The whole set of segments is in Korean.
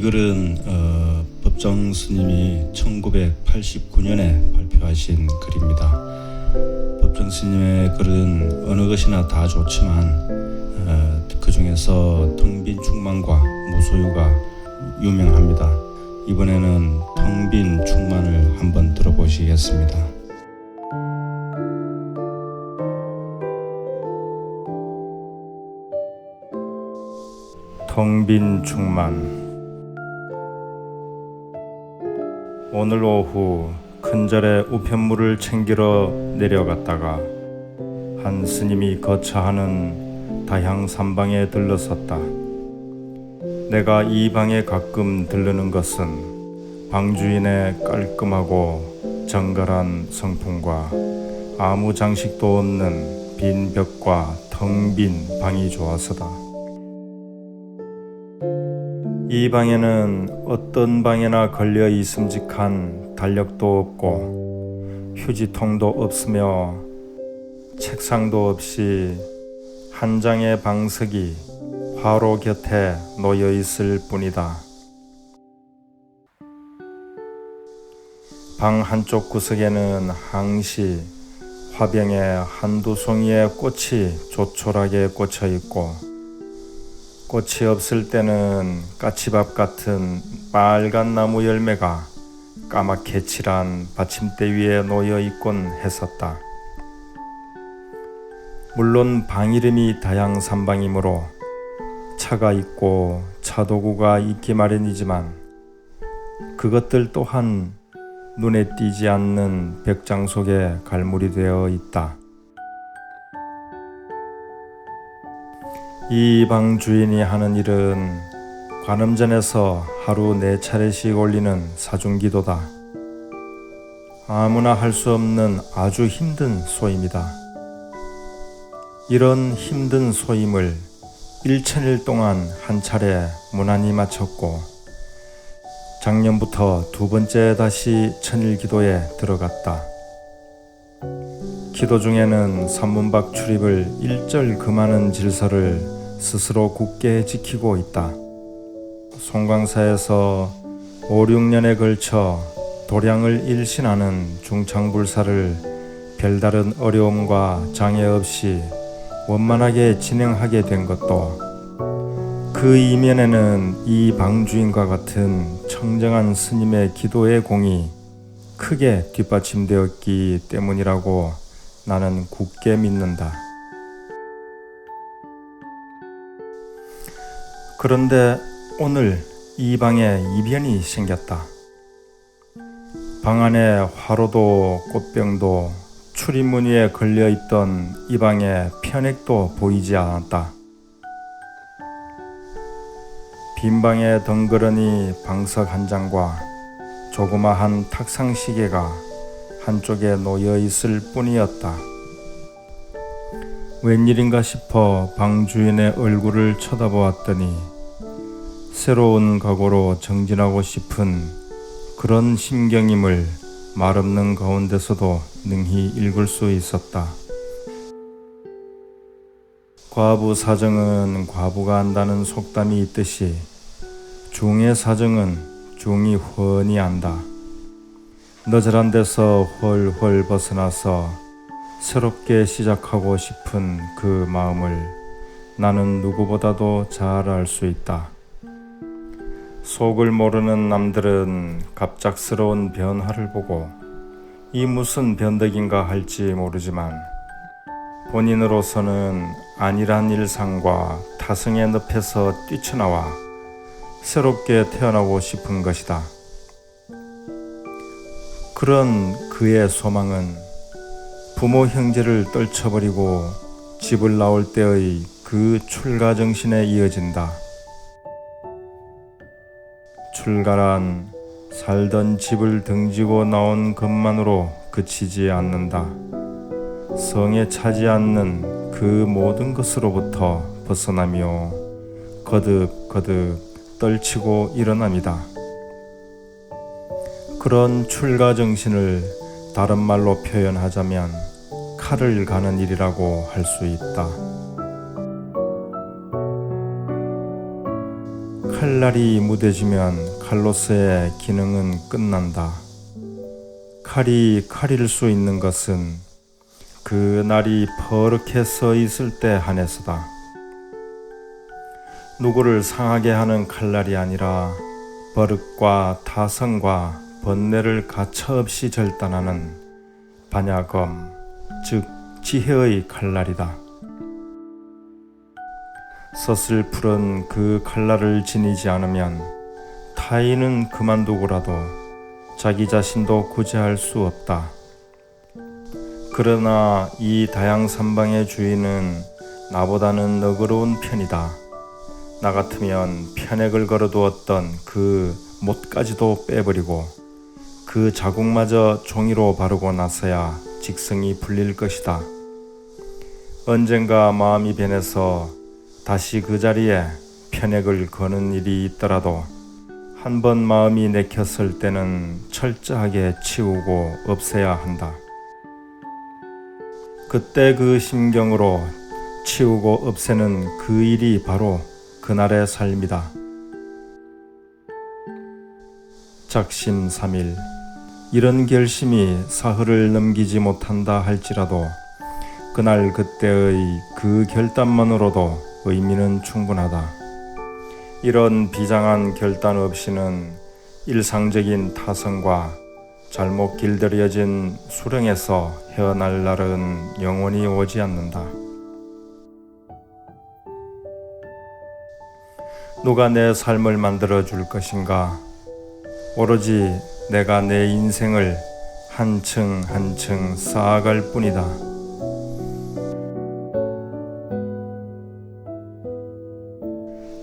이 글은 법정 스님이 1989년에 발표하신 글입니다. 법정 스님의 글은 어느 것이나 다 좋지만 그 중에서 텅 빈 충만과 무소유가 유명합니다. 이번에는 텅 빈 충만을 한번 들어보시겠습니다. 텅 빈 충만. 오늘 오후 큰절에 우편물을 챙기러 내려갔다가 한 스님이 거처하는 다향산방에 들러섰다. 내가 이 방에 가끔 들르는 것은 방주인의 깔끔하고 정갈한 성품과 아무 장식도 없는 빈 벽과 텅 빈 방이 좋아서다. 이 방에는 어떤 방에나 걸려 있음직한 달력도 없고 휴지통도 없으며 책상도 없이 한 장의 방석이 화로 곁에 놓여 있을 뿐이다. 방 한쪽 구석에는 항시 화병에 한두 송이의 꽃이 조촐하게 꽂혀 있고 꽃이 없을 때는 까치밥 같은 빨간 나무 열매가 까맣게 칠한 받침대 위에 놓여 있곤 했었다. 물론 방 이름이 다향산방이므로 차가 있고 차도구가 있기 마련이지만 그것들 또한 눈에 띄지 않는 벽장 속에 갈무리 되어 있다. 이 방 주인이 하는 일은 관음전에서 하루 4차례씩 올리는 사중기도다. 아무나 할 수 없는 아주 힘든 소임이다. 이런 힘든 소임을 1000일 동안 한 차례 무난히 마쳤고 작년부터 2번째 다시 천일기도에 들어갔다. 기도 중에는 산문박 출입을 일절 금하는 질서를 스스로 굳게 지키고 있다. 송광사에서 5, 6년에 걸쳐 도량을 일신하는 중창불사를 별다른 어려움과 장애 없이 원만하게 진행하게 된 것도 그 이면에는 이 방주인과 같은 청정한 스님의 기도의 공이 크게 뒷받침되었기 때문이라고 나는 굳게 믿는다. 그런데 오늘 이 방에 이변이 생겼다. 방 안에 화로도 꽃병도 출입문 위에 걸려있던 이 방에 편액도 보이지 않았다. 빈 방에 덩그러니 방석 한 장과 조그마한 탁상시계가 한쪽에 놓여 있을 뿐이었다. 웬일인가 싶어 방 주인의 얼굴을 쳐다보았더니 새로운 각오로 정진하고 싶은 그런 심경임을 말없는 가운데서도 능히 읽을 수 있었다. 과부 사정은 과부가 안다는 속담이 있듯이 중의 사정은 중이 훤히 안다. 너절한 데서 훨훨 벗어나서 새롭게 시작하고 싶은 그 마음을 나는 누구보다도 잘 알 수 있다. 속을 모르는 남들은 갑작스러운 변화를 보고 이 무슨 변덕인가 할지 모르지만 본인으로서는 안일한 일상과 타성의 늪에서 뛰쳐나와 새롭게 태어나고 싶은 것이다. 그런 그의 소망은 부모 형제를 떨쳐버리고 집을 나올 때의 그 출가 정신에 이어진다. 출가란 살던 집을 등지고 나온 것만으로 그치지 않는다. 성에 차지 않는 그 모든 것으로부터 벗어나며 거듭거듭 떨치고 일어남이다. 그런 출가 정신을 다른 말로 표현하자면 칼을 가는 일이라고 할 수 있다. 칼날이 무뎌지면 칼로서의 기능은 끝난다. 칼이 칼일 수 있는 것은 그 날이 퍼렇게 서 있을 때 한해서다. 누구를 상하게 하는 칼날이 아니라 버릇과 타성과 번뇌를 가차없이 절단하는 반야검, 즉 지혜의 칼날이다. 서슬풀은 그 칼날을 지니지 않으면 타인은 그만두고라도 자기 자신도 구제할 수 없다. 그러나 이 다양삼방의 주인은 나보다는 너그러운 편이다. 나 같으면 편액을 걸어두었던 그 못까지도 빼버리고 그 자국마저 종이로 바르고 나서야 직성이 풀릴 것이다. 언젠가 마음이 변해서 다시 그 자리에 편액을 거는 일이 있더라도 한 번 마음이 내켰을 때는 철저하게 치우고 없애야 한다. 그때 그 심경으로 치우고 없애는 그 일이 바로 그날의 삶이다. 작심삼일, 이런 결심이 사흘을 넘기지 못한다 할지라도 그날 그때의 그 결단만으로도 의미는 충분하다. 이런 비장한 결단 없이는 일상적인 타성과 잘못 길들여진 수령에서 헤어날 날은 영원히 오지 않는다. 누가 내 삶을 만들어 줄 것인가? 오로지 내가 내 인생을 한층 한층 쌓아갈 뿐이다.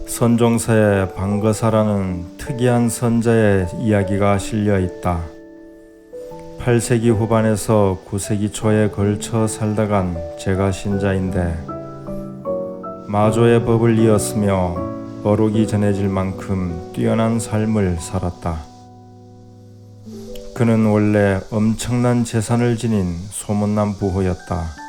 선종서에 방거사라는 특이한 선자의 이야기가 실려 있다. 8세기 후반에서 9세기 초에 걸쳐 살다간 제가 신자인데 마조의 법을 이었으며 어록이 전해질 만큼 뛰어난 삶을 살았다. 그는 원래 엄청난 재산을 지닌 소문난 부호였다.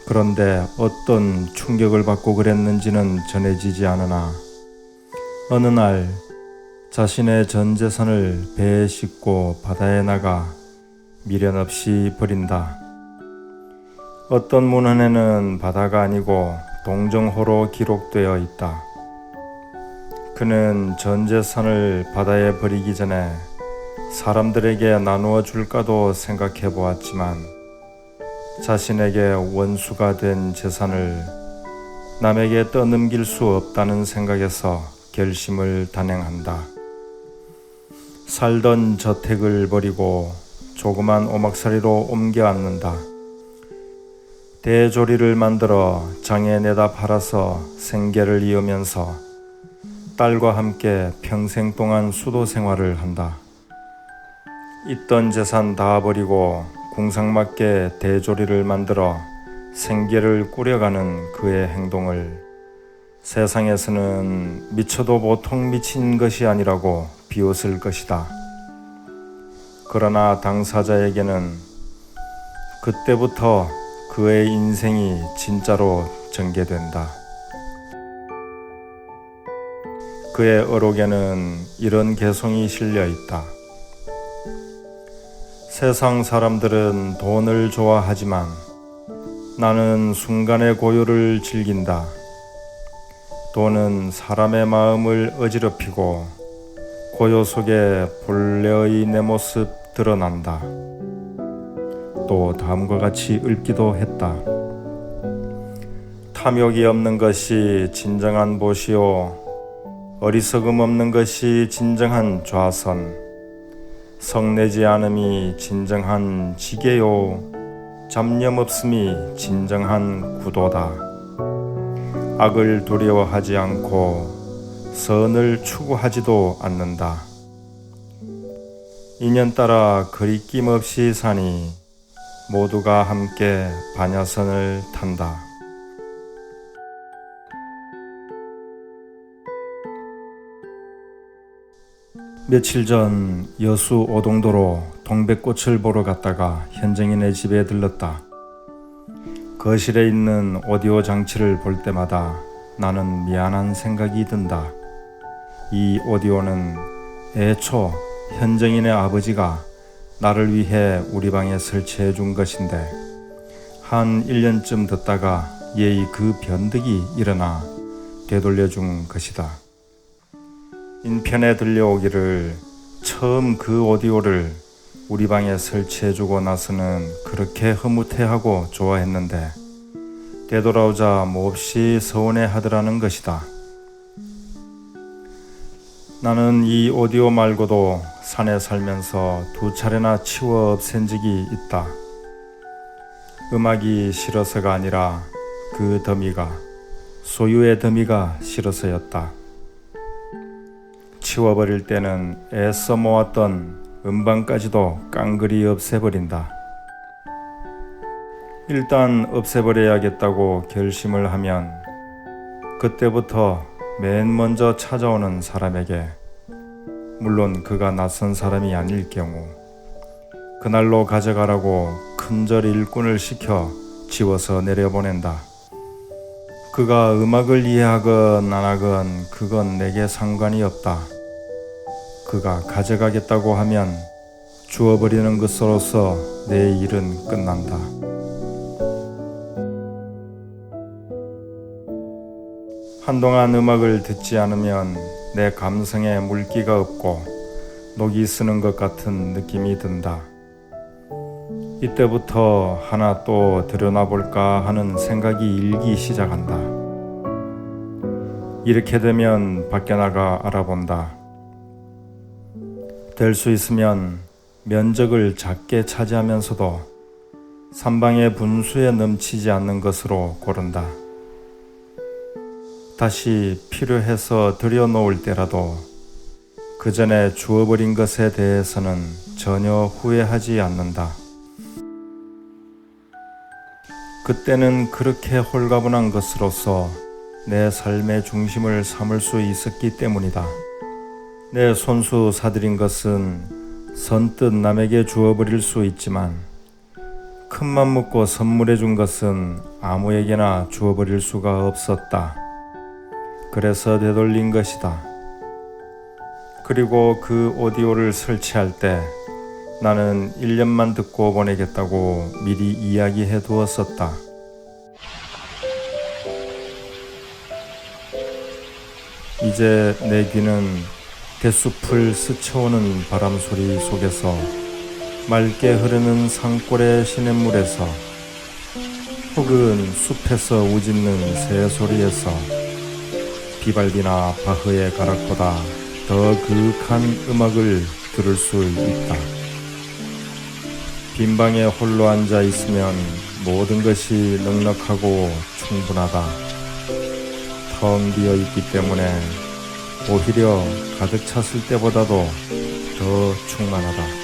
그런데 어떤 충격을 받고 그랬는지는 전해지지 않으나 어느 날 자신의 전 재산을 배에 싣고 바다에 나가 미련 없이 버린다. 어떤 문헌에는 바다가 아니고 동정호로 기록되어 있다. 그는 전 재산을 바다에 버리기 전에 사람들에게 나누어 줄까도 생각해 보았지만 자신에게 원수가 된 재산을 남에게 떠넘길 수 없다는 생각에서 결심을 단행한다. 살던 저택을 버리고 조그만 오막살이로 옮겨 앉는다. 대조리를 만들어 장에 내다 팔아서 생계를 이으면서 딸과 함께 평생 동안 수도 생활을 한다. 있던 재산 다 버리고 궁상맞게 대조리를 만들어 생계를 꾸려가는 그의 행동을 세상에서는 미쳐도 보통 미친 것이 아니라고 비웃을 것이다. 그러나 당사자에게는 그때부터 그의 인생이 진짜로 전개된다. 그의 어록에는 이런 개송이 실려 있다. 세상 사람들은 돈을 좋아하지만 나는 순간의 고요를 즐긴다. 돈은 사람의 마음을 어지럽히고 고요 속에 본래의 내 모습 드러난다. 또 다음과 같이 읊기도 했다. 탐욕이 없는 것이 진정한 보시오. 어리석음 없는 것이 진정한 좌선. 성내지 않음이 진정한 지게요. 잡념 없음이 진정한 구도다. 악을 두려워하지 않고 선을 추구하지도 않는다. 인연따라 거리낌 없이 사니 모두가 함께 반야선을 탄다. 며칠 전 여수 오동도로 동백꽃을 보러 갔다가 현정이네 집에 들렀다. 거실에 있는 오디오 장치를 볼 때마다 나는 미안한 생각이 든다. 이 오디오는 애초 현정인의 아버지가 나를 위해 우리 방에 설치해 준 것인데 한 1년쯤 듣다가 예의 그 변덕이 일어나 되돌려 준 것이다. 인편에 들려오기를 처음 그 오디오를 우리 방에 설치해 주고 나서는 그렇게 흐뭇해하고 좋아했는데 되돌아오자 몹시 서운해 하더라는 것이다. 나는 이 오디오 말고도 산에 살면서 2차례나 치워 없앤 적이 있다. 음악이 싫어서가 아니라 그 더미가, 소유의 더미가 싫어서였다. 치워버릴 때는 애써 모았던 음반까지도 깡그리 없애버린다. 일단 없애버려야겠다고 결심을 하면 그때부터 맨 먼저 찾아오는 사람에게, 물론 그가 낯선 사람이 아닐 경우, 그날로 가져가라고 큰절 일꾼을 시켜 지워서 내려보낸다. 그가 음악을 이해하건 안 하건 그건 내게 상관이 없다. 그가 가져가겠다고 하면 주워버리는 것으로서 내 일은 끝난다. 한동안 음악을 듣지 않으면 내 감성에 물기가 없고 녹이 쓰는 것 같은 느낌이 든다. 이때부터 하나 또 들여놔볼까 하는 생각이 일기 시작한다. 이렇게 되면 밖에 나가 알아본다. 될 수 있으면 면적을 작게 차지하면서도 산방의 분수에 넘치지 않는 것으로 고른다. 다시 필요해서 들여놓을 때라도 그 전에 주워버린 것에 대해서는 전혀 후회하지 않는다. 그때는 그렇게 홀가분한 것으로서 내 삶의 중심을 삼을 수 있었기 때문이다. 내 손수 사들인 것은 선뜻 남에게 주어버릴 수 있지만 큰맘 먹고 선물해 준 것은 아무에게나 주어버릴 수가 없었다. 그래서 되돌린 것이다. 그리고 그 오디오를 설치할 때 나는 1년만 듣고 보내겠다고 미리 이야기해 두었었다. 이제 내 귀는 대숲을 스쳐오는 바람소리 속에서, 맑게 흐르는 산골의 시냇물에서, 혹은 숲에서 우짖는 새소리에서 비발디나 바흐의 가락보다 더 그윽한 음악을 들을 수 있다. 빈 방에 홀로 앉아 있으면 모든 것이 넉넉하고 충분하다. 텅 비어 있기 때문에 오히려 가득 찼을 때보다도 더 충만하다.